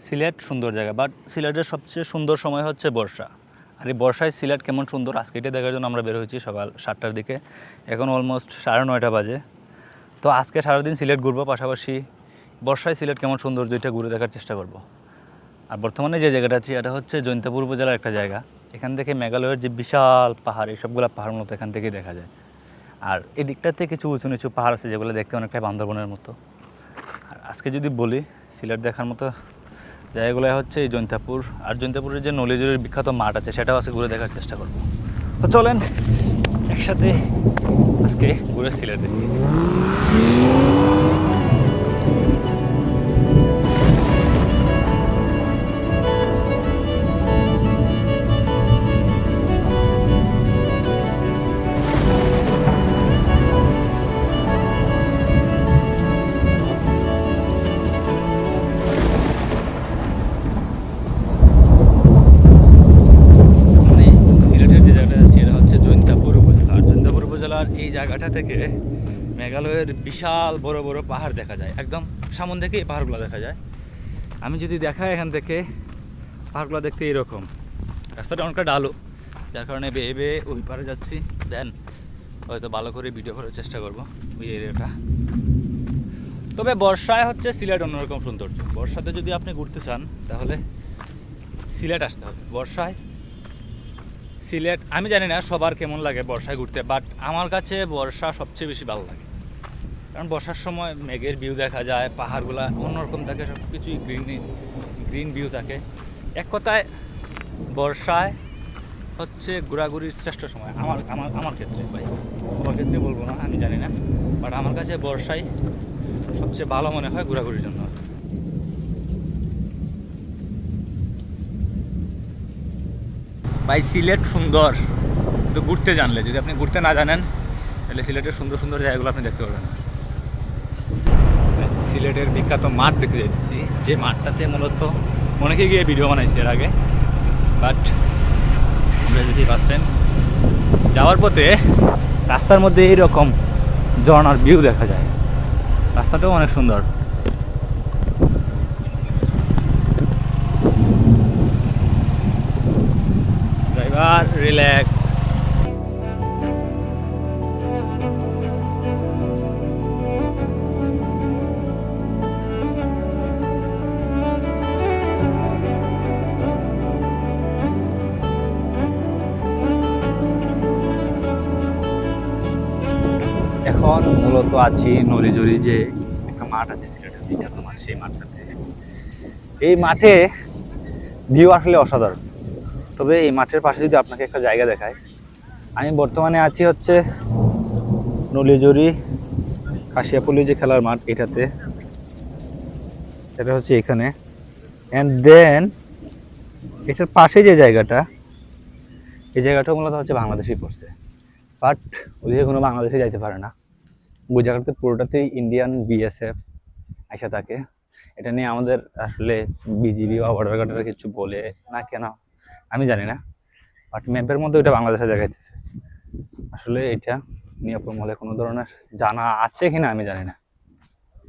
সিলেট সুন্দর জায়গা, বাট সিলেটের সবচেয়ে সুন্দর সময় হচ্ছে বর্ষা। আর এই বর্ষায় সিলেট কেমন সুন্দর আজকে এটা দেখার জন্য আমরা বের হয়েছি সকাল 7টার দিকে। এখন অলমোস্ট 9:30 বাজে। তো আজকে সারাদিন সিলেট ঘুরবো, পাশাপাশি বর্ষায় সিলেট কেমন সুন্দর যেটা ঘুরে দেখার চেষ্টা করব। আর বর্তমানে যে জায়গাটা আছে এটা হচ্ছে জৈন্তাপুর উপজেলার একটা জায়গা। এখান থেকে মেঘালয়ের যে বিশাল পাহাড়, এইসবগুলো পাহাড় মতো এখান থেকেই দেখা যায়। আর এই দিকটাতে কিছু উঁচু নিচু পাহাড় আছে যেগুলো দেখতে অনেকটাই বান্দরবনের মতো। আর আজকে যদি বলি সিলেট দেখার মতো জায়গাগুলো হচ্ছে এই জৈন্তাপুর, আর জৈন্তাপুরের যে নলিজুরির বিখ্যাত মাঠ আছে সেটাও আজকে ঘুরে দেখার চেষ্টা করব। তো চলেন একসাথে আজকে ঘুরে সিলেট দেখি। এই জায়গাটা থেকে মেঘালয়ের বিশাল বড় বড় পাহাড় দেখা যায়, একদম সামনে থেকে এই পাহাড়গুলো দেখা যায়। আমি যদি দেখাই এখান থেকে পাহাড়গুলো দেখতে এইরকম, রাস্তাটা অনেকটা ডালো, যার কারণে বেয়ে বেয়ে ওই পারে যাচ্ছি। দেন হয়তো ভালো করে ভিডিও করার চেষ্টা করবো ওই এরিয়াটা। তবে বর্ষায় হচ্ছে সিলেট অন্যরকম সৌন্দর্য। বর্ষাতে যদি আপনি ঘুরতে চান তাহলে সিলেট আসতে হবে। বর্ষায় সিলেট আমি জানি না সবার কেমন লাগে বর্ষায় ঘুরতে, বাট আমার কাছে বর্ষা সবচেয়ে বেশি ভালো লাগে। কারণ বর্ষার সময় মেঘের ভিউ দেখা যায়, পাহাড়গুলো অন্যরকম থাকে, সব কিছুই গ্রিন ভিউ থাকে। এক কথায় বর্ষায় হচ্ছে ঘোরাঘুরির শ্রেষ্ঠ সময় আমার আমার আমার ক্ষেত্রে। ভাই আমার ক্ষেত্রে বলবো না, আমি জানি না, বাট আমার কাছে বর্ষায় সবচেয়ে ভালো মনে হয় ঘোরাঘুরির জন্য। ভাই সিলেট সুন্দর, তো ঘুরতে জানলে, যদি আপনি ঘুরতে না জানেন তাহলে সিলেটের সুন্দর সুন্দর জায়গাগুলো আপনি দেখতে পারবেন। সিলেটের বিখ্যাত মাঠ দেখতে যাচ্ছি, যে মাঠটাতে মূলত অনেকে গিয়ে ভিডিও বানাইছে এর আগে। বাট আমরা যদি ফার্স্ট টাইম যাওয়ার পথে রাস্তার মধ্যে এইরকম ঝর্ণার ভিউ দেখা যায়, রাস্তাটাও অনেক সুন্দর। Driver relax. এখন মূলত আছি নলিজুরি, যে একটা মাঠ আছে সিলেটের বিখ্যাত মাঠ, সেই মাঠটাতে। এই মাঠে ভিউ আসলে অসাধারণ। তবে এই মাঠের পাশে যদি আপনাকে একটা জায়গা দেখায়, আমি বর্তমানে আছি হচ্ছে নলিজুরি কাশিয়াপল্লী যে খেলার মাঠ, এটাতে, এটা হচ্ছে এখানে। অ্যান্ড দেন এটার পাশে যে জায়গাটা, এই জায়গাটা মূলত হচ্ছে বাংলাদেশই পড়ছে, বাট ওইদিকে কোনো বাংলাদেশে যাইতে পারে না। ওই জায়গাটাতে পুরোটাতেই ইন্ডিয়ান বিএসএফ আইসা থাকে। এটা নিয়ে আমাদের আসলে বিজিবি বা বর্ডার গার্ডরা কিছু বলে না কেন আমি জানি না, বাট ম্যাপের মধ্যে ওইটা বাংলাদেশে দেখাইতেছে। আসলে এটা নিয়ে মহলে কোনো ধরনের জানা আছে কিনা আমি জানি না।